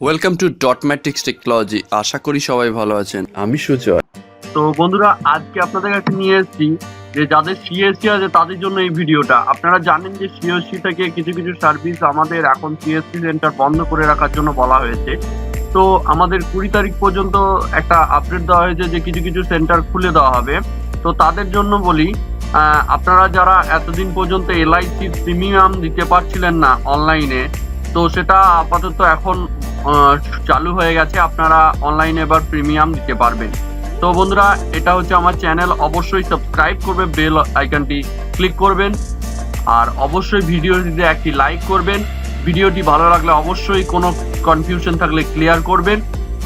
Welcome to Dotmatics technology. আশা করি সবাই ভালো আছেন। আমি সুজয়। তো বন্ধুরা, আজকে আপনাদের কাছে নিয়ে এসেছি যে যাদের সিএসসি আছে তাদের জন্য এই ভিডিওটা। আপনারা জানেন যে সিএসসি থেকে কিছু কিছু সার্ভিস আমাদের এখন সিএসসি সেন্টার বন্ধ করে রাখার জন্য বলা হয়েছে। তো আমাদের 20 তারিখ পর্যন্ত একটা আপডেট দেওয়া হয়েছে যে কিছু কিছু সেন্টার খুলে দেওয়া হবে। তো তাদের জন্য বলি, আপনারা যারা এতদিন পর্যন্ত LIC প্রিমিয়াম দিতে পারছিলেন না অনলাইনে, তো সেটা আপাতত এখন চালু হয়ে গেছে। আপনারা অনলাইনে এবার প্রিমিয়াম দিতে পারবেন। তো বন্ধুরা, এটা হচ্ছে আমার চ্যানেল, অবশ্যই সাবস্ক্রাইব করবে, বেল আইকনটি ক্লিক করবেন, আর অবশ্যই ভিডিওটিতে একটি লাইক করবেন। ভিডিওটি ভালো লাগলে অবশ্যই কোনো কনফিউশন থাকলে ক্লিয়ার করবেন,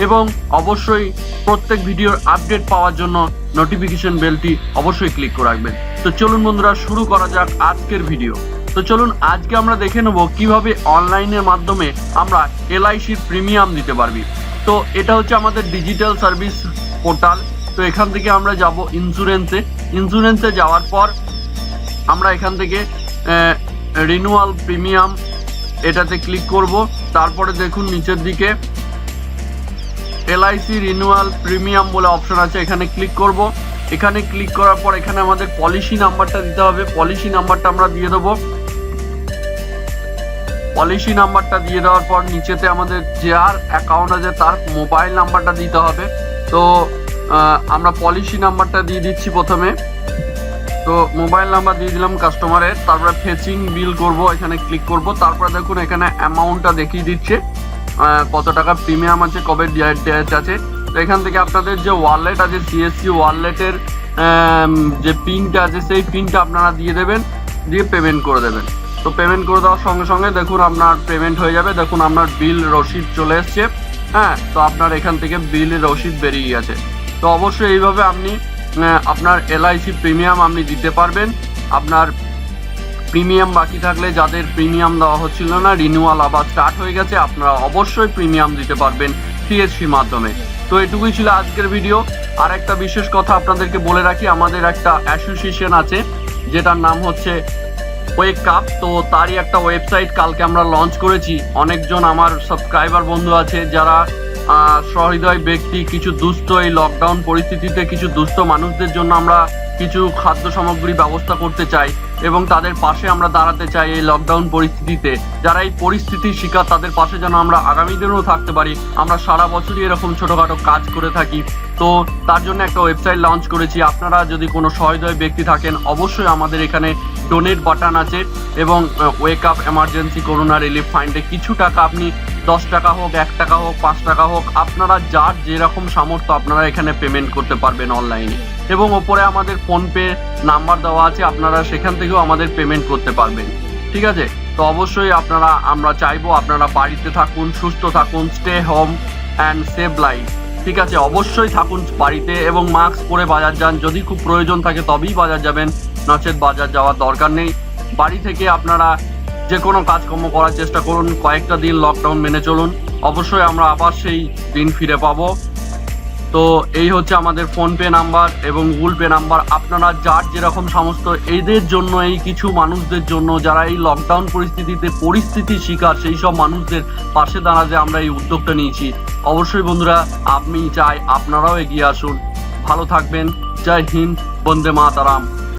এবং অবশ্যই প্রত্যেক ভিডিওর আপডেট পাওয়ার জন্য নোটিফিকেশন বেলটি অবশ্যই ক্লিক করে রাখবেন। তো চলুন বন্ধুরা, শুরু করা যাক আজকের ভিডিও। তো চলুন আজকে আমরা দেখে নেব কিভাবে অনলাইনের মাধ্যমে আমরা LIC প্রিমিয়াম দিতে পারবি। তো এটা হচ্ছে আমাদের ডিজিটাল সার্ভিস পোর্টাল। তো এখান থেকে আমরা যাব ইন্স্যুরেন্সে যাওয়ার পর আমরা এখান থেকে রিনিউয়াল প্রিমিয়াম এটাতে ক্লিক করব। তারপরে দেখুন নিচের দিকে LIC রিনিউয়াল প্রিমিয়াম বলে অপশন আছে, এখানে ক্লিক করব। এখানে ক্লিক করার পর এখানে আমাদের পলিসি নাম্বারটা দিতে হবে। পলিসি নাম্বারটা আমরা দিয়ে দেবো। পলিসি নাম্বারটা দিয়ে দেওয়ার পর নিচেতে আমাদের যার অ্যাকাউন্ট আছে তার মোবাইল নাম্বারটা দিতে হবে। তো আমরা পলিসি নাম্বারটা দিয়ে দিচ্ছি প্রথমে। তো মোবাইল নাম্বার দিয়ে দিলাম কাস্টমারের। তারপরে ফেচিং বিল করব, এখানে ক্লিক করব। তারপরে দেখুন এখানে অ্যামাউন্টটা দেখিয়ে দিচ্ছে কত টাকা প্রিমিয়াম আছে, কবে ডেট আছে। তো এখান থেকে আপনাদের যে ওয়ালেট আছে, CSC ওয়ালেটের যে পিনটা আছে সেই পিনটা আপনারা দিয়ে দেবেন, দিয়ে পেমেন্ট করে দেবেন। তো পেমেন্ট করে দেওয়ার সঙ্গে সঙ্গে দেখুন আপনার পেমেন্ট হয়ে যাবে। দেখুন আপনার বিল রসিদ চলে এসছে। হ্যাঁ, তো আপনার এখান থেকে বিল রসিদ বেরিয়ে গেছে। তো অবশ্যই এইভাবে আপনি আপনার LIC প্রিমিয়াম আপনি দিতে পারবেন। আপনার প্রিমিয়াম বাকি থাকলে, যাদের প্রিমিয়াম দেওয়া হচ্ছিল না, রিনিউয়াল আবার স্টার্ট হয়ে গেছে, আপনারা অবশ্যই প্রিমিয়াম দিতে পারবেন CSC মাধ্যমে। তো এটুকুই ছিল আজকের ভিডিও। আর একটা বিশেষ কথা আপনাদেরকে বলে রাখি, আমাদের একটা অ্যাসোসিয়েশন আছে যেটার নাম হচ্ছে wakeup। তো তারই একটা ওয়েবসাইট কালকে আমরা লঞ্চ করেছি। অনেকজন আমার সাবস্ক্রাইবার বন্ধু আছে যারা সহৃদয় ব্যক্তি, কিছু দুস্থ, এই লকডাউন পরিস্থিতিতে কিছু দুস্থ মানুষদের জন্য আমরা কিছু খাদ্য সামগ্রী ব্যবস্থা করতে চাই, এবং তাদের পাশে আমরা দাঁড়াতে চাই এই লকডাউন পরিস্থিতিতে। যারা এই পরিস্থিতির শিকার, তাদের পাশে যেন আমরা আগামী দিনেও থাকতে পারি। আমরা সারা বছরই এরকম ছোটোখাটো কাজ করে থাকি। তো তার জন্য একটা ওয়েবসাইট লঞ্চ করেছি। আপনারা যদি কোনো সহৃদয় ব্যক্তি থাকেন, অবশ্যই আমাদের এখানে ডোনেট বাটন আছে, এবং ওয়েকআপ এমার্জেন্সি করোনা রিলিফ ফান্ডে কিছু টাকা, আপনি 10 টাকা হোক, 1 টাকা হোক, 5 টাকা হোক, আপনারা যার যেরকম সামর্থ্য আপনারা এখানে পেমেন্ট করতে পারবেন অনলাইনে। এবং ওপরে আমাদের ফোনপে নাম্বার দেওয়া আছে, আপনারা সেখান থেকেও আমাদের পেমেন্ট করতে পারবেন। ঠিক আছে? তো অবশ্যই আমরা চাইবো আপনারা বাড়িতে থাকুন, সুস্থ থাকুন, stay home and save life. ঠিক আছে? অবশ্যই থাকুন বাড়িতে, এবং মাস্ক পরে বাজার যান। যদি খুব প্রয়োজন থাকে তবেই বাজার যাবেন, নচেত বাজার যাওয়ার দরকার নেই। বাড়ি থেকে আপনারা যে কোনো কাজকর্ম করার চেষ্টা করুন। কয়েকটা দিন লকডাউন মেনে চলুন, অবশ্যই আমরা আবার সেই দিন ফিরে পাবো। তো এই হচ্ছে আমাদের ফোনপে নাম্বার এবং গুগল পে নাম্বার। আপনারা যার যেরকম সমস্ত, এদের জন্য, এই কিছু মানুষদের জন্য যারা এই লকডাউন পরিস্থিতির শিকার, সেই সব মানুষদের পাশে দাঁড়াতে আমরা এই উদ্যোগটা নিয়েছি। অবশ্যই বন্ধুরা, আমি চাই আপনারাও এগিয়ে আসুন। ভালো থাকবেন। জয় হিন্দ, বন্দে মাতারাম।